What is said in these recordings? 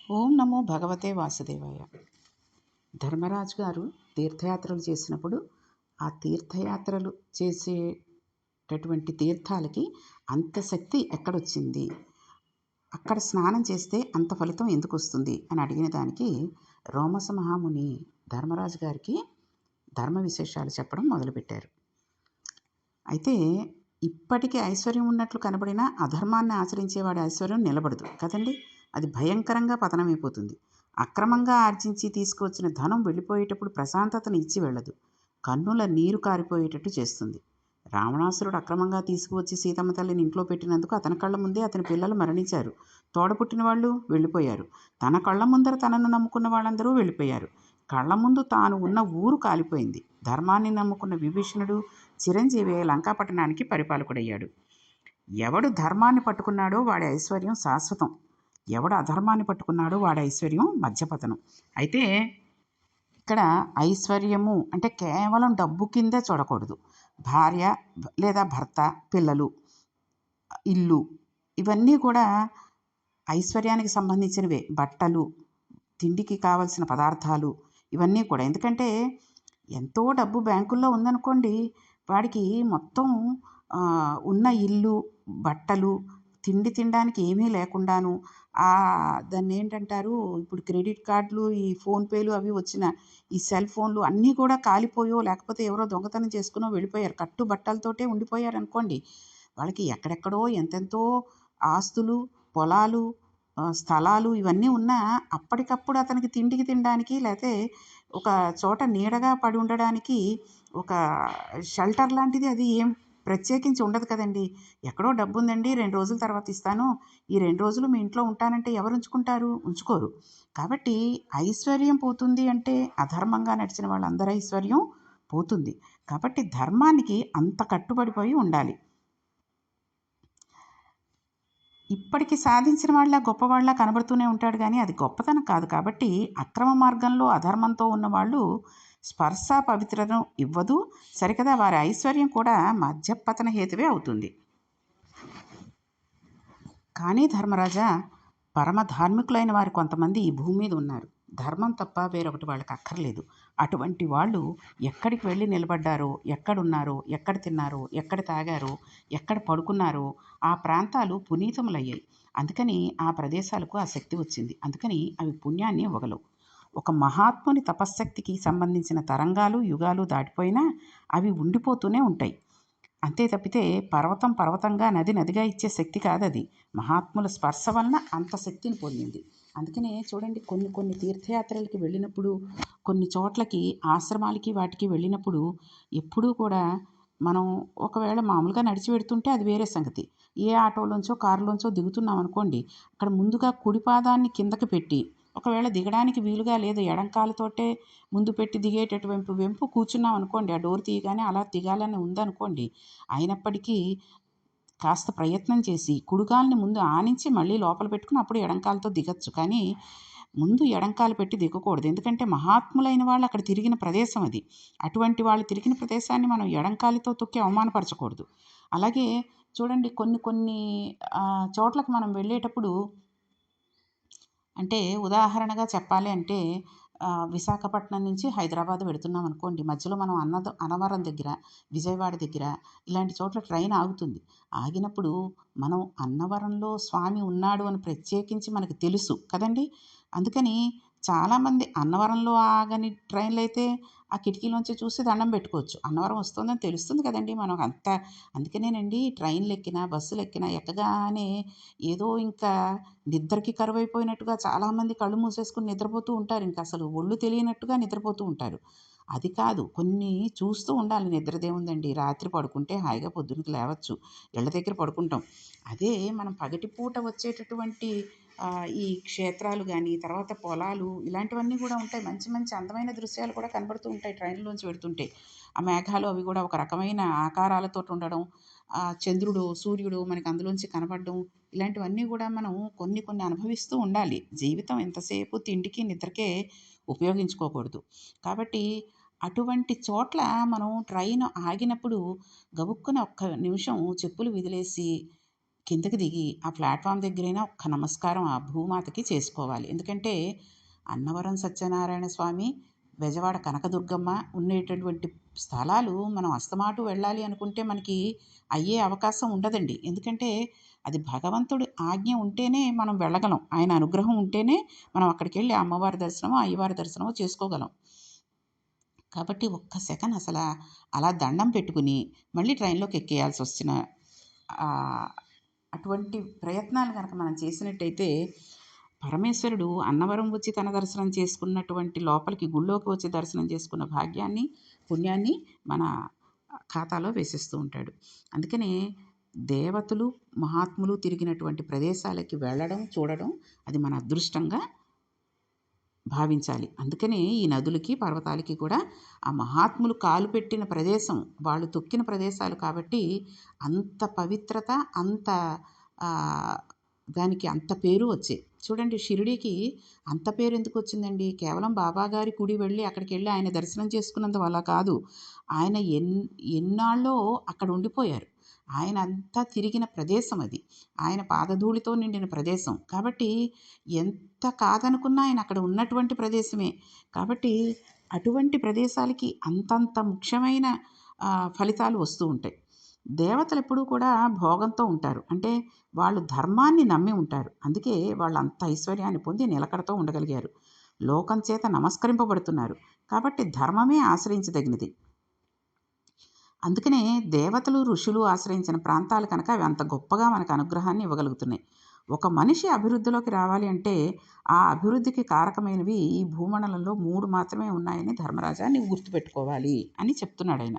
ఓం నమో భగవతే వాసుదేవాయ. ధర్మరాజు గారు తీర్థయాత్రలు చేసినప్పుడు ఆ తీర్థయాత్రలు చేసేటటువంటి తీర్థాలకి అంత శక్తి ఎక్కడొచ్చింది, అక్కడ స్నానం చేస్తే అంత ఫలితం ఎందుకు వస్తుంది అని అడిగిన దానికి రోమస మహాముని ధర్మరాజు గారికి ధర్మ విశేషాలు చెప్పడం మొదలుపెట్టారు. అయితే ఇప్పటికీ ఐశ్వర్యం ఉన్నట్లు కనబడినా అధర్మాన్ని ఆచరించేవాడి ఐశ్వర్యం నిలబడదు కదండి. అది భయంకరంగా పతనమైపోతుంది. అక్రమంగా ఆర్జించి తీసుకువచ్చిన ధనం వెళ్ళిపోయేటప్పుడు ప్రశాంతతను ఇచ్చి వెళ్ళదు, కన్నుల నీరు కారిపోయేటట్టు చేస్తుంది. రావణాసురుడు అక్రమంగా తీసుకువచ్చి సీతమ్మ తల్లిని ఇంట్లో పెట్టినందుకు అతని కళ్ళ ముందే అతని పిల్లలు మరణించారు. తోడపుట్టిన వాళ్ళు వెళ్ళిపోయారు. తన కళ్ళ ముందర తనను నమ్ముకున్న వాళ్ళందరూ వెళ్ళిపోయారు. కళ్ళ ముందు తాను ఉన్న ఊరు కాలిపోయింది. ధర్మాన్ని నమ్ముకున్న విభీషణుడు చిరంజీవి లంకాపట్టణానికి పరిపాలకుడయ్యాడు. ఎవడు ధర్మాన్ని పట్టుకున్నాడో వాడి ఐశ్వర్యం శాశ్వతం, ఎవడు అధర్మాన్ని పట్టుకున్నాడో వాడి ఐశ్వర్యం మధ్యపతనం. అయితే ఇక్కడ ఐశ్వర్యము అంటే కేవలం డబ్బు కిందే చూడకూడదు. భార్య లేదా భర్త, పిల్లలు, ఇల్లు, ఇవన్నీ కూడా ఐశ్వర్యానికి సంబంధించినవే. బట్టలు, తిండికి కావలసిన పదార్థాలు, ఇవన్నీ కూడా. ఎందుకంటే ఎంతో డబ్బు బ్యాంకుల్లో ఉందనుకోండి, వాడికి మొత్తం ఉన్న ఇల్లు, బట్టలు, తిండి తినడానికి ఏమీ లేకుండాను దాన్ని ఏంటంటారు, ఇప్పుడు క్రెడిట్ కార్డులు, ఈ ఫోన్పేలు అవి వచ్చిన ఈ సెల్ ఫోన్లు అన్నీ కూడా కాలిపోయో లేకపోతే ఎవరో దొంగతనం చేసుకునో వెళ్ళిపోయారు. కట్టు బట్టలతోటే ఉండిపోయారు అనుకోండి. వాళ్ళకి ఎక్కడెక్కడో ఎంతెంతో ఆస్తులు, పొలాలు, స్థలాలు ఇవన్నీ ఉన్నా అప్పటికప్పుడు అతనికి తిండికి తినడానికి లేకపోతే ఒక చోట నీడగా పడి ఉండడానికి ఒక షెల్టర్ లాంటిది అది ఏం ప్రత్యేకించి ఉండదు కదండి. ఎక్కడో డబ్బు ఉందండి, 2 రోజుల తర్వాత ఇస్తాను, ఈ 2 రోజులు మీ ఇంట్లో ఉంటానంటే ఎవరు ఉంచుకుంటారు? ఉంచుకోరు. కాబట్టి ఐశ్వర్యం పోతుంది అంటే అధర్మంగా నడిచిన వాళ్ళందరి ఐశ్వర్యం పోతుంది. కాబట్టి ధర్మానికి అంత కట్టుబడిపోయి ఉండాలి. ఇప్పటికి సాధించిన వాళ్ళ గొప్పవాళ్ళ కనబడుతూనే ఉంటాడు, కానీ అది గొప్పతనం కాదు. కాబట్టి అక్రమ మార్గంలో అధర్మంతో ఉన్నవాళ్ళు స్పర్శ పవిత్రను ఇవ్వదు, సరికదా వారి ఐశ్వర్యం కూడా మధ్యపతన హేతువే అవుతుంది. కానీ ధర్మరాజా, పరమ ధార్మికులైన వారు కొంతమంది ఈ భూమి మీద ఉన్నారు. ధర్మం తప్ప వేరొకటి వాళ్ళకి అక్కర్లేదు. అటువంటి వాళ్ళు ఎక్కడికి వెళ్ళి నిలబడ్డారో, ఎక్కడున్నారో, ఎక్కడ తిన్నారో, ఎక్కడ తాగారో, ఎక్కడ పడుకున్నారో ఆ ప్రాంతాలు పునీతములయ్యాయి. అందుకని ఆ ప్రదేశాలకు ఆ శక్తి వచ్చింది. అందుకని అవి పుణ్యాన్ని ఇవ్వగలవు. ఒక మహాత్ముని తపశ్శక్తికి సంబంధించిన తరంగాలు, యుగాలు దాటిపోయినా అవి ఉండిపోతూనే ఉంటాయి. అంతే తప్పితే పర్వతం పర్వతంగా, నది నదిగా ఇచ్చే శక్తి కాదది. మహాత్ముల స్పర్శ వలన అంత శక్తిని పొందింది. అందుకనే చూడండి, కొన్ని కొన్ని తీర్థయాత్రలకి వెళ్ళినప్పుడు, కొన్ని చోట్లకి ఆశ్రమాలకి వాటికి వెళ్ళినప్పుడు ఎప్పుడూ కూడా మనం ఒకవేళ మామూలుగా నడిచి పెడుతుంటే అది వేరే సంగతి. ఏ ఆటోలోంచో కారులోంచో దిగుతున్నాం అనుకోండి, అక్కడ ముందుగా కుడి పాదాన్ని కిందకి పెట్టి, ఒకవేళ దిగడానికి వీలుగా లేదు ఎడంకాలతోటే ముందు పెట్టి దిగేటటువంటి వెంపు కూర్చున్నాం అనుకోండి, ఆ డోర్ తీయగానే అలా దిగాలని ఉందనుకోండి, అయినప్పటికీ కాస్త ప్రయత్నం చేసి కుడికాల్ని ముందు ఆనించి మళ్ళీ లోపల పెట్టుకుని అప్పుడు ఎడంకాలతో దిగచ్చు. కానీ ముందు ఎడంకాలు పెట్టి దిగకూడదు. ఎందుకంటే మహాత్ములైన వాళ్ళు అక్కడ తిరిగిన ప్రదేశం అది. అటువంటి వాళ్ళు తిరిగిన ప్రదేశాన్ని మనం ఎడంకాలితో తొక్కి అవమానపరచకూడదు. అలాగే చూడండి, కొన్ని కొన్ని చోట్లకు మనం వెళ్ళేటప్పుడు, అంటే ఉదాహరణగా చెప్పాలి అంటే విశాఖపట్నం నుంచి హైదరాబాద్ వెళుతున్నాం అనుకోండి, మధ్యలో మనం అన్నవరం దగ్గర, విజయవాడ దగ్గర ఇలాంటి చోట్ల ట్రైన్ ఆగుతుంది. ఆగినప్పుడు మనం అన్నవరంలో స్వామి ఉన్నాడు అని ప్రత్యేకించి మనకు తెలుసు కదండి. అందుకని చాలామంది అన్నవరంలో ఆగని ట్రైన్లు అయితే ఆ కిటికీలోంచి చూసి దండం పెట్టుకోవచ్చు. అన్నవరం వస్తుందని తెలుస్తుంది కదండి మనకు అంత. అందుకనేనండి ట్రైన్లు ఎక్కినా, బస్సులు ఎక్కినా ఎక్కగానే ఏదో ఇంకా నిద్రకి కరువైపోయినట్టుగా చాలామంది కళ్ళు మూసేసుకుని నిద్రపోతూ ఉంటారు. ఇంక అసలు ఒళ్ళు తెలియనట్టుగా నిద్రపోతూ ఉంటారు. అది కాదు, కొన్ని చూస్తూ ఉండాలి. నిద్రదేముందండి, రాత్రి పడుకుంటే హాయిగా పొద్దునకి లేవచ్చు, ఇళ్ళ దగ్గర పడుకుంటాం. అదే మనం పగటిపూట వచ్చేటటువంటి ఈ క్షేత్రాలు కానీ, తర్వాత పొలాలు, ఇలాంటివన్నీ కూడా ఉంటాయి. మంచి మంచి అందమైన దృశ్యాలు కూడా కనబడుతూ ఉంటాయి ట్రైన్లోంచి వెడుతుంటే. ఆ మేఘాలు అవి కూడా ఒక రకమైన ఆకారాలతో ఉండడం, చంద్రుడు, సూర్యుడు మనకి అందులోంచి కనపడడం, ఇలాంటివన్నీ కూడా మనం కొన్ని కొన్ని అనుభవిస్తూ ఉండాలి. జీవితం ఎంతసేపు తిండికి నిద్రకే ఉపయోగించుకోకూడదు. కాబట్టి అటువంటి చోట్ల మనం ట్రైన్ ఆగినప్పుడు గబుక్కున ఒక్క నిమిషం చెప్పులు విదిలేసి కిందకి దిగి ఆ ప్లాట్ఫామ్ దగ్గరైనా ఒక్క నమస్కారం ఆ భూమాతకి చేసుకోవాలి. ఎందుకంటే అన్నవరం సత్యనారాయణ స్వామి, బెజవాడ కనకదుర్గమ్మ ఉండేటటువంటి స్థలాలు మనం అస్తమాటు వెళ్ళాలి అనుకుంటే మనకి అయ్యే అవకాశం ఉండదండి. ఎందుకంటే అది భగవంతుడి ఆజ్ఞ ఉంటేనే మనం వెళ్ళగలం. ఆయన అనుగ్రహం ఉంటేనే మనం అక్కడికెళ్ళి అమ్మవారి దర్శనమో, అయ్యవారి దర్శనమో చేసుకోగలం. కాబట్టి ఒక్క సెకన్ అలా దండం పెట్టుకుని మళ్ళీ ట్రైన్‌లోకి ఎక్కేయాల్సొచ్చిన అటువంటి ప్రయత్నాలు గనక మనం చేసినట్టయితే పరమేశ్వరుడు అన్నవరం వచ్చి తన దర్శనం చేసుకున్నటువంటి లోపలికి గుళ్ళోకి వచ్చి దర్శనం చేసుకున్న భాగ్యాన్ని, పుణ్యాన్ని మన ఖాతాలో వేసేస్తూ ఉంటాడు. అందుకనే దేవతలు, మహాత్ములు తిరిగినటువంటి ప్రదేశాలకి వెళ్ళడం, చూడడం అది మన అదృష్టంగా భావించాలి. అందుకనే ఈ నదులకి, పర్వతాలకి కూడా ఆ మహాత్ములు కాలు పెట్టిన ప్రదేశం, వాళ్ళు తొక్కిన ప్రదేశాలు కాబట్టి అంత పవిత్రత, అంత దానికి అంత పేరు వచ్చాయి. చూడండి షిరిడీకి అంత పేరు ఎందుకు వచ్చిందండి? కేవలం బాబాగారి గుడి వెళ్ళి అక్కడికెళ్ళి ఆయన దర్శనం చేసుకున్నందువల్ల కాదు. ఆయన ఎన్నాళ్ళో అక్కడ ఉండిపోయారు. ఆయన అంతా తిరిగిన ప్రదేశం అది. ఆయన పాదధూళితో నిండిన ప్రదేశం. కాబట్టి ఎంత కాదనుకున్నా ఆయన అక్కడ ఉన్నటువంటి ప్రదేశమే. కాబట్టి అటువంటి ప్రదేశాలకి అంతంత ముఖ్యమైన ఫలితాలు వస్తూ ఉంటాయి. దేవతలు ఎప్పుడూ కూడా భోగంతో ఉంటారు. అంటే వాళ్ళు ధర్మాన్ని నమ్మి ఉంటారు. అందుకే వాళ్ళు అంత ఐశ్వర్యాన్ని పొంది నిలకడతో ఉండగలిగారు. లోకం చేత నమస్కరింపబడుతున్నారు. కాబట్టి ధర్మమే ఆశ్రయించదగినది. అందుకనే దేవతలు, ఋషులు ఆశ్రయించిన ప్రాంతాలు కనుక అవి అంత గొప్పగా మనకు అనుగ్రహాన్ని ఇవ్వగలుగుతున్నాయి. ఒక మనిషి అభివృద్ధిలోకి రావాలి అంటే ఆ అభివృద్ధికి కారకమైనవి ఈ భూమండలంలో 3 మాత్రమే ఉన్నాయని ధర్మరాజా నీవు గుర్తుపెట్టుకోవాలి అని చెప్తున్నాడాయన.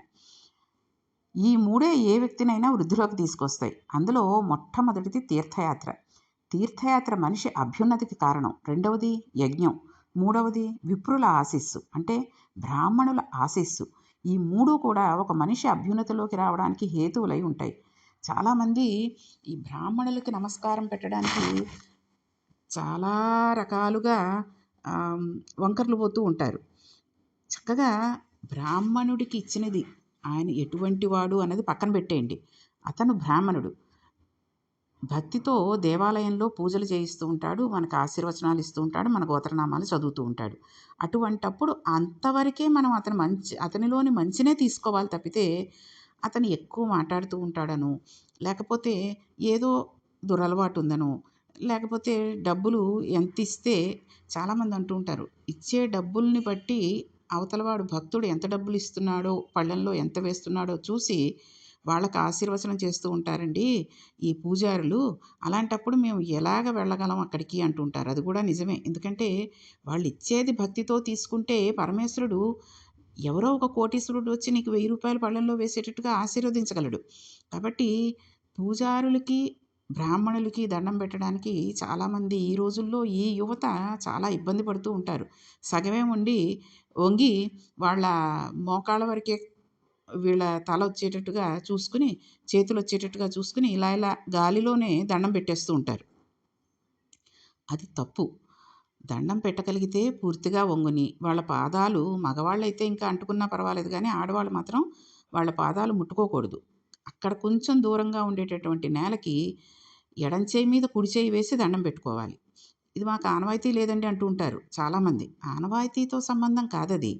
ఈ 3 ఏ వ్యక్తినైనా వృద్ధిలోకి తీసుకొస్తాయి. అందులో మొట్టమొదటిది తీర్థయాత్ర. తీర్థయాత్ర మనిషి అభ్యున్నతికి కారణం. రెండవది యజ్ఞం. మూడవది విప్రుల ఆశీస్సు అంటే బ్రాహ్మణుల ఆశీస్సు. ఈ 3 కూడా ఒక మనిషి అభ్యున్నతిలోకి రావడానికి హేతువులై ఉంటాయి. చాలామంది ఈ బ్రాహ్మణులకి నమస్కారం పెట్టడానికి చాలా రకాలుగా వంకర్లు పోతూ ఉంటారు. చక్కగా బ్రాహ్మణుడికి ఇచ్చినది ఆయన ఎటువంటి వాడు అన్నది పక్కన పెట్టేయండి. అతను బ్రాహ్మణుడు. భక్తితో దేవాలయంలో పూజలు చేయిస్తూ ఉంటాడు. మనకు ఆశీర్వచనాలు ఇస్తూ ఉంటాడు. మన గోత్రనామాలు చదువుతూ ఉంటాడు. అటువంటప్పుడు అంతవరకే మనం అతనిలోని మంచినే తీసుకోవాలి తప్పితే అతను ఎక్కువ మాట్లాడుతూ ఉంటాడనో, లేకపోతే ఏదో దురలవాటు ఉందనో, లేకపోతే డబ్బులు ఎంతిస్తే చాలామంది అంటూ ఉంటారు. ఇచ్చే డబ్బుల్ని బట్టి అవతలవాడు భక్తుడు ఎంత డబ్బులు ఇస్తున్నాడో, పళ్ళెంలో ఎంత వేస్తున్నాడో చూసి వాళ్ళకి ఆశీర్వచనం చేస్తూ ఉంటారండి ఈ పూజారులు. అలాంటప్పుడు మేము ఎలాగ వెళ్ళగలం అక్కడికి అంటుంటారు. అది కూడా నిజమే. ఎందుకంటే వాళ్ళు ఇచ్చేది భక్తితో తీసుకుంటే పరమేశ్వరుడు ఎవరో ఒక కోటీశ్వరుడు వచ్చి నీకు 1000 రూపాయలు పళ్ళెంలో వేసేటట్టుగా ఆశీర్వదించగలడు. కాబట్టి పూజారులకి, బ్రాహ్మణులకి దండం పెట్టడానికి చాలామంది ఈ రోజుల్లో ఈ యువత చాలా ఇబ్బంది పడుతూ ఉంటారు. సగమే వంగి వాళ్ళ మోకాళ్ళ వరకే వీళ్ళ తల వచ్చేటట్టుగా చూసుకుని, చేతులు వచ్చేటట్టుగా చూసుకుని ఇలా గాలిలోనే దండం పెట్టేస్తూ ఉంటారు. అది తప్పు. దండం పెట్టగలిగితే పూర్తిగా వంగుని వాళ్ళ పాదాలు మగవాళ్ళైతే ఇంకా అంటుకున్నా పర్వాలేదు కానీ ఆడవాళ్ళు మాత్రం వాళ్ళ పాదాలు ముట్టుకోకూడదు. అక్కడ కొంచెం దూరంగా ఉండేటటువంటి నేలకి ఎడం చేయి మీద కుడి చేయి వేసి దండం పెట్టుకోవాలి. ఇది మాకు ఆనవాయితీ లేదండి అంటూ ఉంటారు చాలామంది. ఆనవాయితీతో సంబంధం కాదది.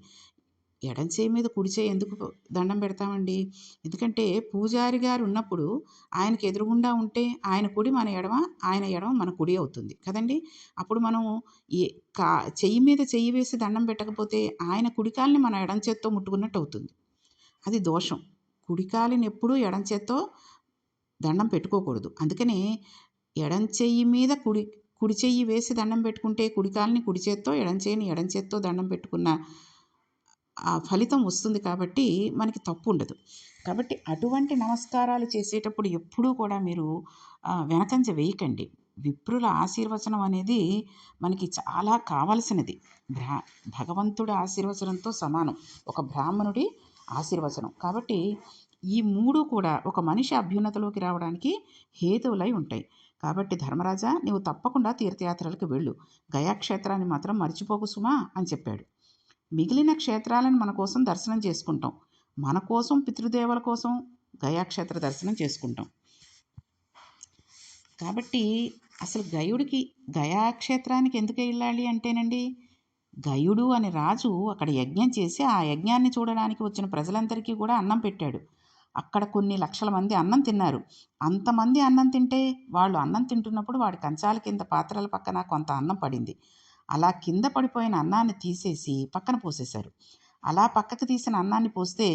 ఎడం చేయి మీద కుడి చేయి ఎందుకు దండం పెడతామండి? ఎందుకంటే పూజారి గారు ఉన్నప్పుడు ఆయనకి ఎదురుగుండా ఉంటే ఆయన కుడి మన ఎడమ, ఆయన ఎడమ మన కుడి అవుతుంది కదండీ! అప్పుడు మనం ఏ కా చెయ్యి మీద చెయ్యి వేసి దండం పెట్టకపోతే ఆయన కుడికాలిని మన ఎడం చేత్తో ముట్టుకున్నట్టు అవుతుంది. అది దోషం. కుడికాలిని ఎప్పుడూ ఎడం చేత్తో దండం పెట్టుకోకూడదు. అందుకనే ఎడం చెయ్యి మీద కుడి చెయ్యి వేసి దండం పెట్టుకుంటే కుడికాలిని కుడి చేత్తో, ఎడం చెయ్యిని ఎడం చేత్తో దండం పెట్టుకున్న ఆ ఫలితం వస్తుంది కాబట్టి మనకి తప్పు ఉండదు. కాబట్టి అటువంటి నమస్కారాలు చేసేటప్పుడు ఎప్పుడూ కూడా మీరు వెనకంజ వేయకండి. విప్రుల ఆశీర్వచనం అనేది మనకి చాలా కావాల్సినది. భగవంతుడి ఆశీర్వచనంతో సమానం ఒక బ్రాహ్మణుడి ఆశీర్వచనం. కాబట్టి ఈ 3 కూడా ఒక మనిషి అభ్యున్నతిలోకి రావడానికి హేతువులై ఉంటాయి. కాబట్టి ధర్మరాజా నీవు తప్పకుండా తీర్థయాత్రలకు వెళ్ళు. గయాక్షేత్రాన్ని మాత్రం మర్చిపోకు సుమా అని చెప్పాడు. మిగిలిన క్షేత్రాలను మన కోసం దర్శనం చేసుకుంటాం. మన కోసం పితృదేవల కోసం గయాక్షేత్ర దర్శనం చేసుకుంటాం. కాబట్టి అసలు గయుడికి గయాక్షేత్రానికి ఎందుకు వెళ్ళాలి అంటేనండి, గయుడు అనే రాజు అక్కడ యజ్ఞం చేసి ఆ యజ్ఞాన్ని చూడడానికి వచ్చిన ప్రజలందరికీ కూడా అన్నం పెట్టాడు. అక్కడ కొన్ని లక్షల మంది అన్నం తిన్నారు. అంతమంది అన్నం తింటే వాళ్ళు అన్నం తింటున్నప్పుడు వాడి కంచాల కింద పాత్రల పక్కన కొంత అన్నం పడింది. అలా కింద పడిపోయిన అన్నాన్ని తీసేసి పక్కన పోసేశారు. అలా పక్కకు తీసిన అన్నాన్ని పోస్తే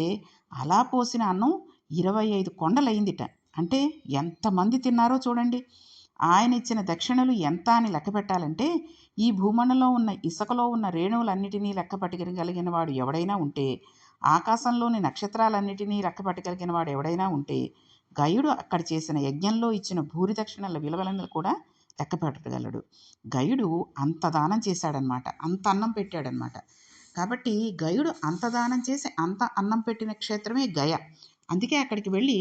అలా పోసిన అన్నం 25 కొండలయిందిట. అంటే ఎంతమంది తిన్నారో చూడండి. ఆయన ఇచ్చిన దక్షిణలు ఎంత అని లెక్క పెట్టాలంటే ఈ భూమండలంలో ఉన్న ఇసుకలో ఉన్న రేణువులన్నిటినీ లెక్క పట్టగలిగిన వాడు ఎవడైనా ఉంటే, ఆకాశంలోని నక్షత్రాలన్నిటినీ లెక్క పట్టగలిగిన వాడు ఎవడైనా ఉంటే, గయుడు అక్కడ చేసిన యజ్ఞంలో ఇచ్చిన భూరి దక్షిణల విలువలను కూడా లెక్క పెట్టగలడు. గయుడు అంత దానం చేశాడనమాట. అంత అన్నం పెట్టాడనమాట. కాబట్టి గయుడు అంత దానం చేసి అంత అన్నం పెట్టిన క్షేత్రమే గయ. అందుకే అక్కడికి వెళ్ళి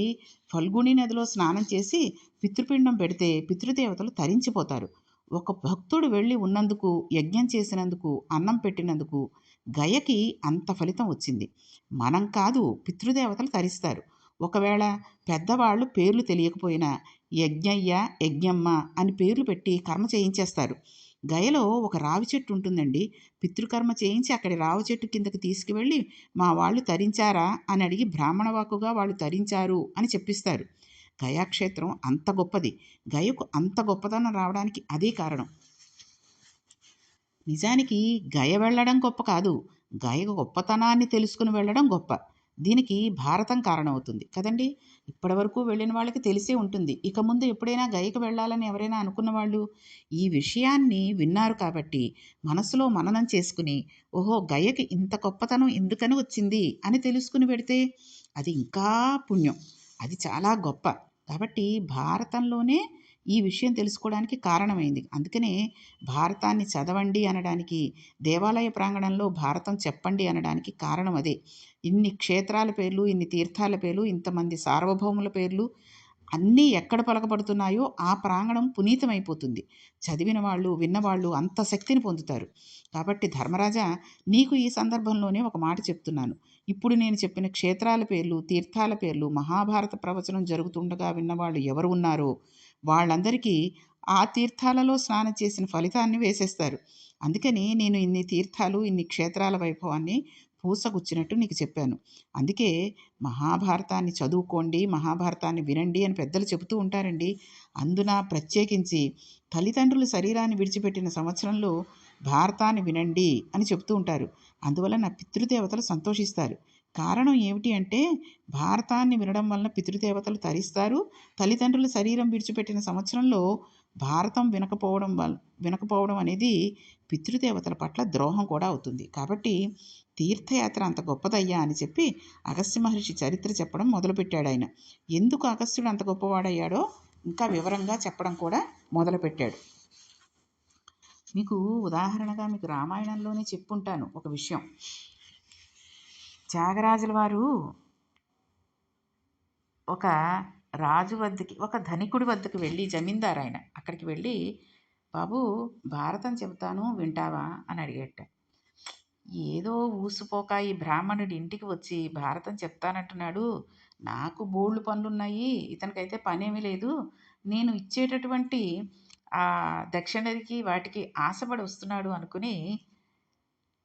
ఫల్గుణి నదిలో స్నానం చేసి పితృపిండం పెడితే పితృదేవతలు తరించిపోతారు. ఒక భక్తుడు వెళ్ళి ఉన్నందుకు, యజ్ఞం చేసినందుకు, అన్నం పెట్టినందుకు గయకి అంత ఫలితం వచ్చింది. మనం కాదు, పితృదేవతలు తరిస్తారు. ఒకవేళ పెద్దవాళ్ళు పేర్లు తెలియకపోయినా యజ్ఞయ్య, యజ్ఞమ్మ అని పేర్లు పెట్టి కర్మ చేయించేస్తారు. గయలో ఒక రావి చెట్టు ఉంటుందండి. పితృకర్మ చేయించి అక్కడి రావి చెట్టు కిందకి తీసుకువెళ్ళి మా వాళ్ళు తరించారా అని అడిగి బ్రాహ్మణ వాక్కుగా వాళ్ళు తరించారు అని చెప్పిస్తారు. గయాక్షేత్రం అంత గొప్పది. గయకు అంత గొప్పదనం రావడానికి అదే కారణం. నిజానికి గయ వెళ్ళడం గొప్ప కాదు, గయ గొప్పతనాన్ని తెలుసుకుని వెళ్ళడం గొప్ప. దీనికి భారతం కారణమవుతుంది కదండి. ఇప్పటివరకు వెళ్ళిన వాళ్ళకి తెలిసే ఉంటుంది. ఇక ముందు ఎప్పుడైనా గయకు వెళ్ళాలని ఎవరైనా అనుకున్న వాళ్ళు ఈ విషయాన్ని విన్నారు కాబట్టి మనసులో మననం చేసుకుని, ఓహో గయకి ఇంత గొప్పతనం ఎందుకని వచ్చింది అని తెలుసుకుని పెడితే అది ఇంకా పుణ్యం, అది చాలా గొప్ప. కాబట్టి భారతంలోనే ఈ విషయం తెలుసుకోవడానికి కారణమైంది. అందుకనే భారతాన్ని చదవండి అనడానికి, దేవాలయ ప్రాంగణంలో భారతం చెప్పండి అనడానికి కారణం అదే. ఇన్ని క్షేత్రాల పేర్లు, ఇన్ని తీర్థాల పేర్లు, ఇంతమంది సార్వభౌముల పేర్లు అన్నీ ఎక్కడ పలకబడుతున్నాయో ఆ ప్రాంగణం పునీతమైపోతుంది. చదివిన వాళ్ళు, విన్నవాళ్ళు అంత శక్తిని పొందుతారు. కాబట్టి ధర్మరాజా, నీకు ఈ సందర్భంలోనే ఒక మాట చెప్తున్నాను. ఇప్పుడు నేను చెప్పిన క్షేత్రాల పేర్లు, తీర్థాల పేర్లు మహాభారత ప్రవచనం జరుగుతుండగా విన్నవాళ్ళు ఎవరు ఉన్నారో వాళ్ళందరికీ ఆ తీర్థాలలో స్నానం చేసిన ఫలితాన్ని వేసేస్తారు. అందుకని నేను ఇన్ని తీర్థాలు, ఇన్ని క్షేత్రాల వైభవాన్ని పూసగుచ్చినట్టు నీకు చెప్పాను. అందుకే మహాభారతాన్ని చదువుకోండి, మహాభారతాన్ని వినండి అని పెద్దలు చెబుతూ ఉంటారండి. అందున ప్రత్యేకించి తల్లిదండ్రులు శరీరాన్ని విడిచిపెట్టిన సంవత్సరంలో భారతాన్ని వినండి అని చెబుతూ ఉంటారు. అందువల్ల నా పితృదేవతలు సంతోషిస్తారు. కారణం ఏమిటి అంటే భారతాన్ని వినడం వలన పితృదేవతలు తరిస్తారు. తల్లిదండ్రుల శరీరం విడిచిపెట్టిన సంవత్సరంలో భారతం వినకపోవడం అనేది పితృదేవతల పట్ల ద్రోహం కూడా అవుతుంది. కాబట్టి తీర్థయాత్ర అంత గొప్పదయ్యా అని చెప్పి అగస్త్య మహర్షి చరిత్ర చెప్పడం మొదలుపెట్టాడు ఆయన. ఎందుకు అగస్త్యుడు అంత గొప్పవాడయ్యాడో ఇంకా వివరంగా చెప్పడం కూడా మొదలుపెట్టాడు. మీకు ఉదాహరణగా మీకు రామాయణంలోనే చెప్పుంటాను ఒక విషయం. త్యాగరాజుల వారు ఒక రాజు వద్దకి, ఒక ధనికుడి వద్దకు వెళ్ళి, జమీందారు ఆయన, అక్కడికి వెళ్ళి బాబు భారతం చెబుతాను వింటావా అని అడిగేట. ఏదో ఊసిపోక ఈ బ్రాహ్మణుడి ఇంటికి వచ్చి భారతం చెప్తానంటున్నాడు, నాకు బోల్డు పనులున్నాయి, ఇతనికైతే పనేమీ లేదు, నేను ఇచ్చేటటువంటి ఆ దక్షిణకి వాటికి ఆశపడి వస్తున్నాడు అనుకుని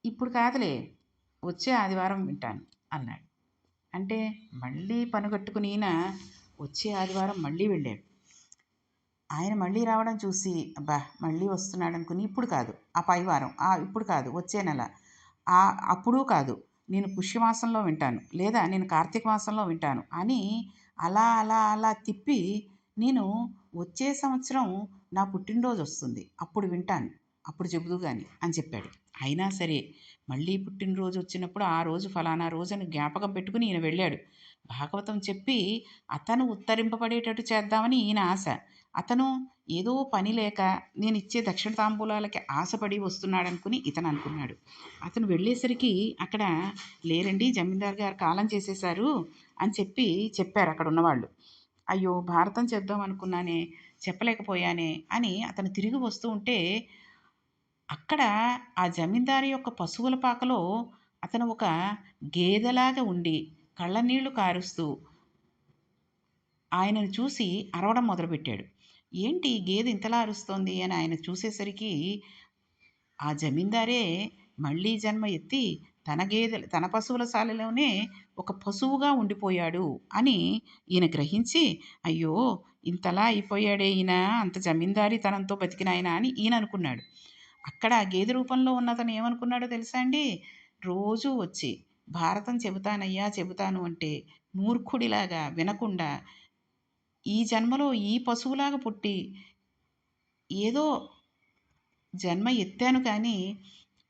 ఇప్పుడు కాదులే వచ్చే ఆదివారం వింటాను అన్నాడు. అంటే మళ్ళీ పనిగట్టుకుని ఈయన వచ్చే ఆదివారం మళ్ళీ వెళ్ళాడు. ఆయన మళ్ళీ రావడం చూసి అబ్బా మళ్ళీ వస్తున్నాడు అనుకుని ఇప్పుడు కాదు ఆ పై వారం, ఇప్పుడు కాదు వచ్చే నెల, అప్పుడు కాదు నేను పుష్యమాసంలో వింటాను, లేదా నేను కార్తీక మాసంలో వింటాను అని అలా అలా అలా తిప్పి నేను వచ్చే సంవత్సరం నా పుట్టినరోజు వస్తుంది అప్పుడు వింటాను, అప్పుడు చెబుదు కానీ అని చెప్పాడు. అయినా సరే మళ్ళీ పుట్టినరోజు వచ్చినప్పుడు ఆ రోజు ఫలానా రోజుని జ్ఞాపకం పెట్టుకుని ఈయన వెళ్ళాడు. భాగవతం చెప్పి అతను ఉత్తరింపబడేటట్టు చేద్దామని ఈయన ఆశ. అతను ఏదో పని లేక నేను ఇచ్చే దక్షిణ తాంబూలాలకి ఆశపడి వస్తున్నాడనుకుని ఇతను అనుకున్నాడు. అతను వెళ్ళేసరికి అక్కడ లేరండి, జమీందార్ గారు కాలం చేసేశారు అని చెప్పారు అక్కడ ఉన్నవాళ్ళు. అయ్యో భారతం చెప్దాం అనుకున్నానే, చెప్పలేకపోయానే అని అతను తిరిగి వస్తూ ఉంటే అక్కడ ఆ జమీందారు యొక్క పశువుల పాకలో అతను ఒక గేదెలాగా ఉండి కళ్ళనీళ్లు కారుస్తూ ఆయనను చూసి అరవడం మొదలుపెట్టాడు. ఏంటి ఈ గేదె ఇంతలా అరుస్తోంది అని ఆయన చూసేసరికి ఆ జమీందారే మళ్ళీ జన్మ ఎత్తి తన పశువుల శాలలోనే ఒక పశువుగా ఉండిపోయాడు అని ఈయన గ్రహించి, అయ్యో! ఇంతలా అయిపోయాడే ఈయన, అంత జమీందారీతనంతో బతికిన ఆయన అని ఈయన అనుకున్నాడు. అక్కడ ఆ గేదె రూపంలో ఉన్నతను ఏమనుకున్నాడో తెలుసా అండి? రోజూ వచ్చి భారతం చెబుతానయ్యా, చెబుతాను అంటే మూర్ఖుడిలాగా వినకుండా, ఈ జన్మలో ఈ పశువులాగా పుట్టి ఏదో జన్మ ఎత్తాను కానీ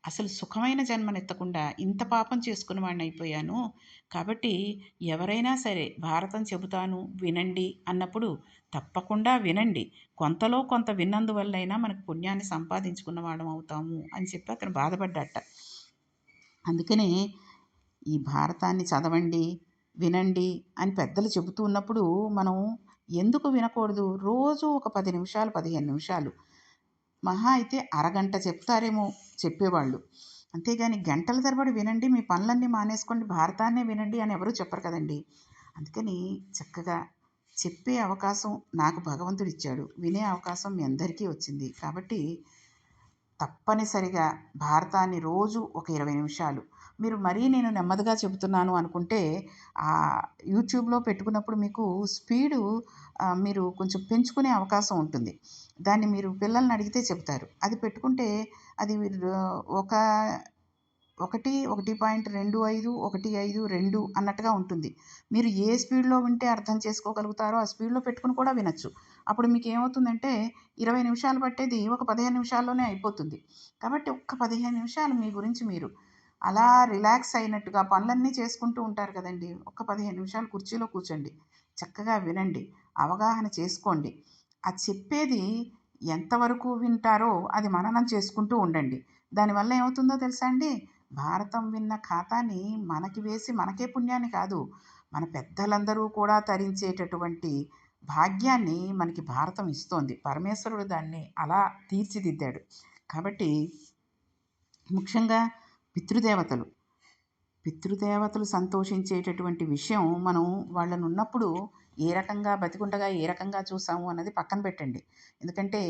అసలు సుఖమైన జన్మనెత్తకుండా ఇంత పాపం చేసుకున్న వాడినయిపోయాను. కాబట్టి ఎవరైనా సరే భారతం చెబుతాను వినండి అన్నప్పుడు తప్పకుండా వినండి. కొంతలో కొంత విన్నందువల్లైనా మనకు పుణ్యాన్ని సంపాదించుకున్న వాళ్ళం అవుతాము అని చెప్పి అతను బాధపడ్డట. అందుకనే ఈ భారతాన్ని చదవండి, వినండి అని పెద్దలు చెబుతూ ఉన్నప్పుడు మనం ఎందుకు వినకూడదు? రోజు ఒక 10 నిమిషాలు, 15 నిమిషాలు, మహా అయితే అరగంట చెప్తారేమో చెప్పేవాళ్ళు. అంతేగాని గంటల తరబడి వినండి, మీ పనులన్నీ మానేసుకోండి, భారతాన్నే వినండి అని ఎవరూ చెప్పరు కదండీ! అందుకని చక్కగా చెప్పే అవకాశం నాకు భగవంతుడిచ్చాడు. వినే అవకాశం మీ అందరికీ వచ్చింది. కాబట్టి తప్పనిసరిగా భారతాన్ని రోజు ఒక 20 నిమిషాలు, మీరు మరీ నేను నెమ్మదిగా చెబుతున్నాను అనుకుంటే యూట్యూబ్‌లో పెట్టుకున్నప్పుడు మీకు స్పీడు మీరు కొంచెం పెంచుకునే అవకాశం ఉంటుంది. దాన్ని మీరు పిల్లల్ని అడిగితే చెప్తారు. అది పెట్టుకుంటే అది ఒక 1, 1.25, 1, 5, 2 అన్నట్టుగా ఉంటుంది. మీరు ఏ స్పీడ్‌లో వింటే అర్థం చేసుకోగలుగుతారో ఆ స్పీడ్‌లో పెట్టుకొని కూడా వినొచ్చు. అప్పుడు మీకేమవుతుందంటే 20 నిమిషాలు పట్టేది ఒక 15 నిమిషాల్లోనే అయిపోతుంది. కాబట్టి ఒక్క 15 నిమిషాలు మీ గురించి మీరు అలా రిలాక్స్ అయినట్టుగా పనులన్నీ చేసుకుంటూ ఉంటారు కదండీ! ఒక్క 15 నిమిషాలు కుర్చీలో కూర్చోండి. చక్కగా వినండి. అవగాహన చేసుకోండి. ఆ చెప్పేది ఎంతవరకు వింటారో అది మననం చేసుకుంటూ ఉండండి. దానివల్ల ఏమవుతుందో తెలుసా అండి? భారతం విన్న ఖాతాని మనకి వేసి మనకే పుణ్యాన్ని కాదు, మన పెద్దలందరూ కూడా తరించేటటువంటి భాగ్యాన్ని మనకి భారతం ఇస్తోంది. పరమేశ్వరుడు దాన్ని అలా తీర్చిదిద్దాడు. కాబట్టి ముఖ్యంగా పితృదేవతలు, పితృదేవతలు సంతోషించేటటువంటి విషయం మనం వాళ్ళనున్నప్పుడు ఏ రకంగా బతికుండగా ఏ రకంగా చూసాము అన్నది పక్కన పెట్టండి. ఎందుకంటే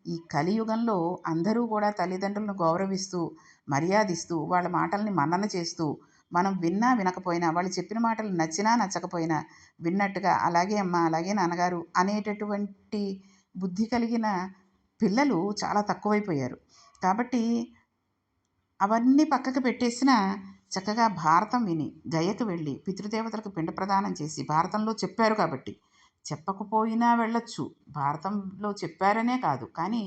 ఈ కలియుగంలో అందరూ కూడా తల్లిదండ్రులను గౌరవిస్తూ, మర్యాదిస్తూ, వాళ్ళ మాటల్ని మన్నన చేస్తూ, మనం విన్నా వినకపోయినా, వాళ్ళు చెప్పిన మాటలు నచ్చినా నచ్చకపోయినా విన్నట్టుగా అలాగే అమ్మ, అలాగే నాన్నగారు అనేటటువంటి బుద్ధి కలిగిన పిల్లలు చాలా తక్కువైపోయారు. కాబట్టి అవన్నీ పక్కకు పెట్టేసినా చక్కగా భారతం విని, గయకు వెళ్ళి, పితృదేవతలకు పిండ ప్రదానం చేసి, భారతంలో చెప్పారు కాబట్టి, చెప్పకపోయినా వెళ్ళొచ్చు. భారతంలో చెప్పారనే కాదు, కానీ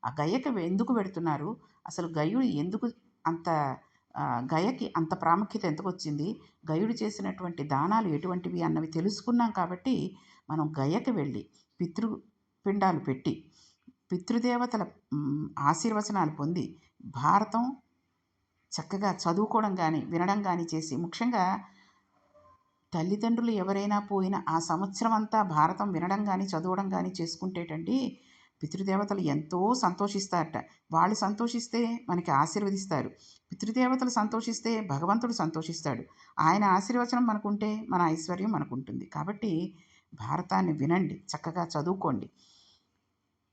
ఆ గయకి ఎందుకు వెడుతున్నారు? అసలు గయుడు ఎందుకు అంత గయకి అంత ప్రాముఖ్యత ఎందుకొచ్చింది? గయుడు చేసినటువంటి దానాలు ఎటువంటివి అన్నవి తెలుసుకున్నాం కాబట్టి, మనం గయకి వెళ్ళి, పితృపిండాలు పెట్టి, పితృదేవతల ఆశీర్వచనాలు పొంది, భారతం చక్కగా చదువుకోవడం కానీ వినడం కానీ చేసి, ముఖ్యంగా తల్లిదండ్రులు ఎవరైనా పోయిన ఆ సంవత్సరం అంతా భారతం వినడం కానీ చదవడం కానీ చేసుకుంటేటండి పితృదేవతలు ఎంతో సంతోషిస్తారట. వాళ్ళు సంతోషిస్తే మనకి ఆశీర్వదిస్తారు. పితృదేవతలు సంతోషిస్తే భగవంతుడు సంతోషిస్తాడు. ఆయన ఆశీర్వచనం మనకుంటే మన ఐశ్వర్యం మనకుంటుంది. కాబట్టి భారతాన్ని వినండి, చక్కగా చదువుకోండి.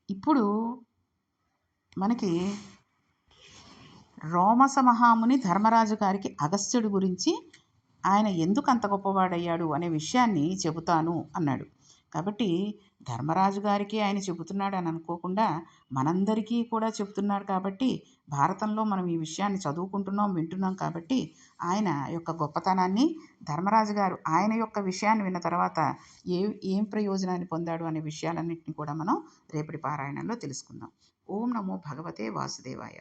ఇప్పుడు మనకి రోమస మహాముని ధర్మరాజు గారికి అగస్త్యుడి గురించి ఆయన ఎందుకు అంత గొప్పవాడయ్యాడు అనే విషయాన్ని చెబుతాను అన్నాడు. కాబట్టి ధర్మరాజు గారికి ఆయన చెబుతున్నాడు అని అనుకోకుండా మనందరికీ కూడా చెబుతున్నాడు. కాబట్టి భారతంలో మనం ఈ విషయాన్ని చదువుకుంటున్నాం, వింటున్నాం. కాబట్టి ఆయన యొక్క గొప్పతనాన్ని ధర్మరాజు గారు ఆయన యొక్క విషయాన్ని విన్న తర్వాత ఏం ప్రయోజనాన్ని పొందాడు అనే విషయాలన్నింటినీ కూడా మనం రేపటి పారాయణంలో తెలుసుకుందాం. ఓం నమో భగవతే వాసుదేవాయ.